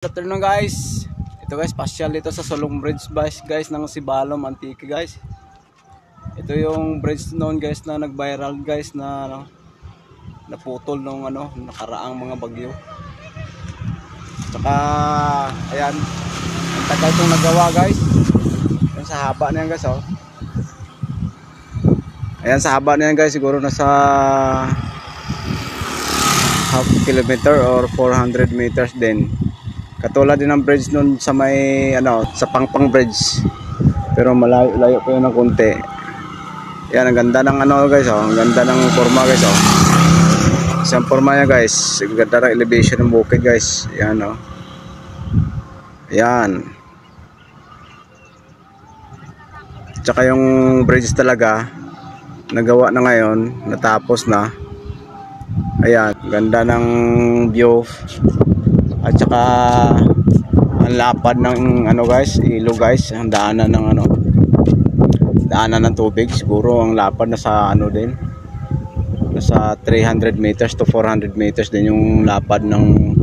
Good afternoon guys. Ito guys, pasyal dito sa Sulong Bridge guys ng Sibalom Antique guys. Ito yung bridge noon guys na nag-viral guys na naputol nung nakaraang mga bagyo. Tsaka ayan, ang tagal itong nagawa guys. Ayan sa haba na yan guys oh. Ayan sa haba na yan guys, siguro nasa half kilometer or 400 meters din. Katulad din ng bridge nun sa may sa Pangpang Bridge. Pero malayo pa yun ng konti. Yan, ang ganda ng guys oh, ang ganda ng forma guys oh. Isang forma niya guys, ang ganda ng elevation ng bukid guys. Yan oh. Yan. Tsaka yung bridge talaga nagawa na ngayon, natapos na. Ayan, ganda ng view. At saka ang lapad ng guys, ilog guys, ang daanan ng daanan ng tubig. Siguro ang lapad na sa din, nasa 300 meters to 400 meters din yung lapad ng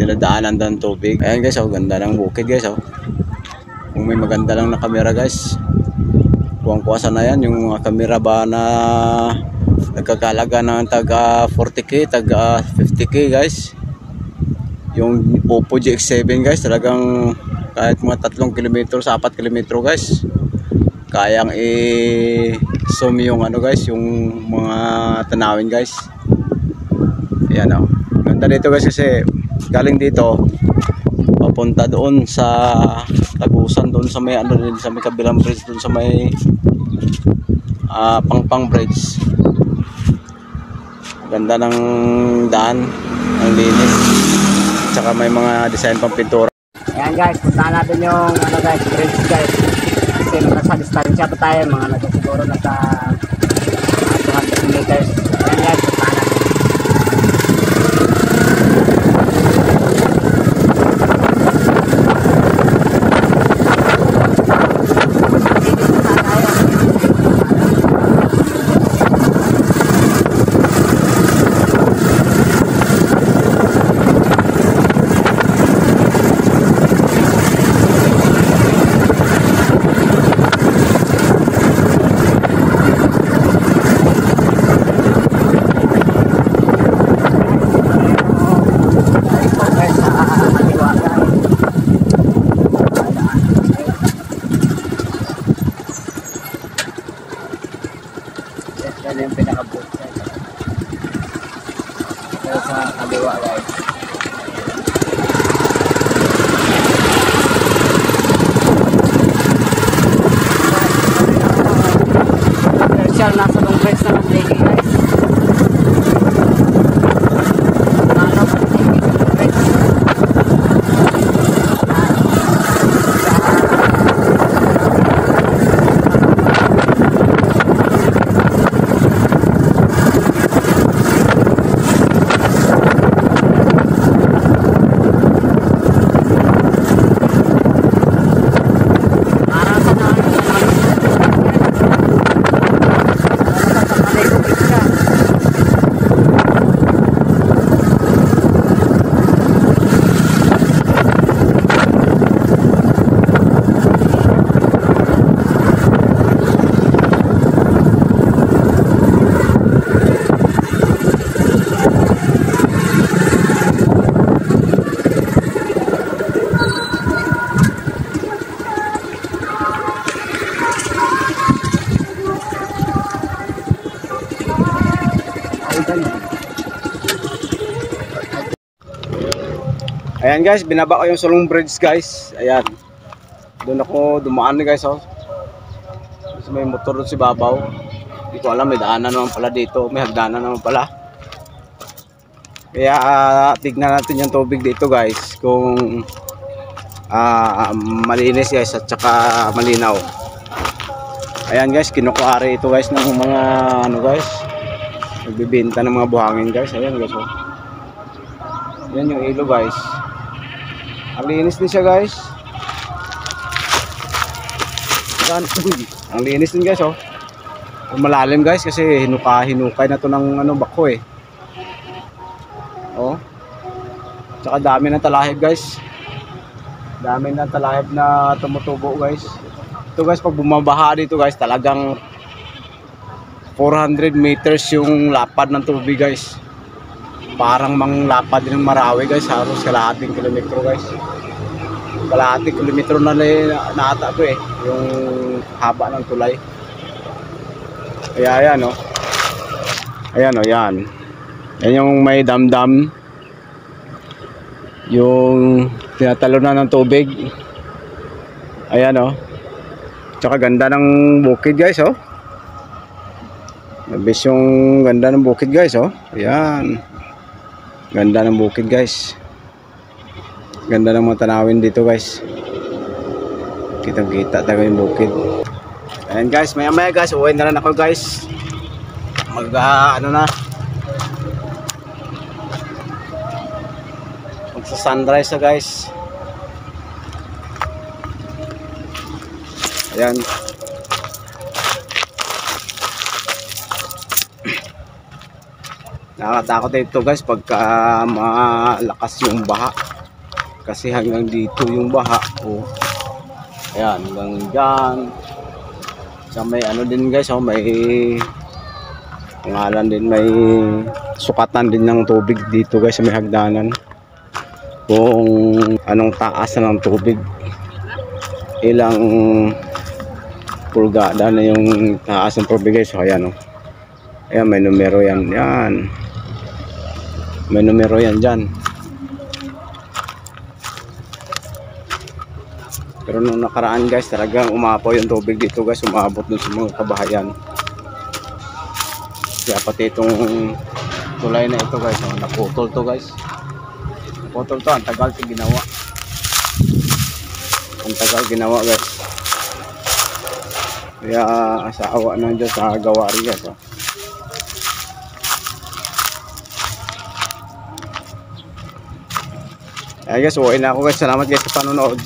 dinadaanan ng tubig. Ayan guys, oh, ganda ng bukid guys oh. Kung may maganda lang na camera guys, kuwang-kuwasa na yan. Yung mga camera ba na nagkakalaga ng taga 40k, taga 50k guys. Yung Oppo GX7 guys, talagang kahit mga 3 km sa 4 km guys, kayang i-zoom yung guys, yung mga tanawin guys. Ayan oh. Ganda dito guys kasi galing dito papunta doon sa Tagusan, doon sa may din sa may kabilang bridge, doon sa may Pangpang Bridge. Ganda ng daan, ang linis. Tsaka may mga design pang pintura. Ayan guys, puntahan natin yung guys, bridge guys. Kasi nasa distansya pa tayo, mga siguro nasa 200 meters. Ayan guys, puntahan natin. Yan yung pinaka-boot guys. Ito sa kaliwa guys. Commercial nasa long bridge na ng guys. Ayan guys, binaba ko yung Sulong Bridge guys. Ayan, doon ako dumaan guys oh. Kasi may motor doon si babaw. Hindi ko alam, may daanan naman pala dito, may hagdanan naman pala. Kaya tignan natin yung tubig dito guys, kung malinis guys at saka malinaw. Ayan guys, kinukuha ito guys ng mga guys, nagbibenta ng mga buhangin guys. Ayan guys oh. Yan yung ilo guys. Ang linis din siya guys. Ang linis din guys oh. Malalim guys kasi hinukay na to ng bako eh. Oh. Tsaka dami ng talahib guys. Dami ng talahib na tumutubo guys. Ito guys, pag bumabaha dito guys, talagang 400 meters yung lapad ng tubig guys. Parang manglapad din ng Marawi guys, halos kalahating kilometro guys. Kalahating kilometro na naata ko eh, yung haba ng tulay. Kaya ayan oh. Ayan oh, yan. Yan yung may damdam. Yung tinatalunan ng tubig. Ayan oh. Tsaka ganda ng bukid guys oh. Nabis yung ganda ng bukid guys oh. Ayan. Ganda ng bukid guys. Ganda ng mga tanawin dito guys. Kitang kita talaga yung bukid. Ayan guys, maya maya guys, uwi na rin ako guys. Ano na, magsa sunrise na guys. Ayan. Nakakatakot dito guys pagka malakas yung baha, kasi hanggang dito yung baha oh. Ayan, hanggang dyan. So may ano din guys oh, may pangalan din, may sukatan din ng tubig dito guys, may hagdanan kung anong taas na ng tubig, ilang pulgada na yung taas ng tubig guys. So ayan oh. Ayan, may numero yan. Yan. May numero yan dyan. Pero nung nakaraan guys, talagang umapaw yung tubig dito guys, umabot dun sa mga kabahayan. Kaya pati itong tulay na ito guys, oh, naputol to guys. Naputol to, ang tagal ito ginawa. Ang tagal ginawa guys. Kaya sa awa na dyan sa gawa rin guys. Oh. Ay guys, uwi na ako guys. Salamat guys sa panonood.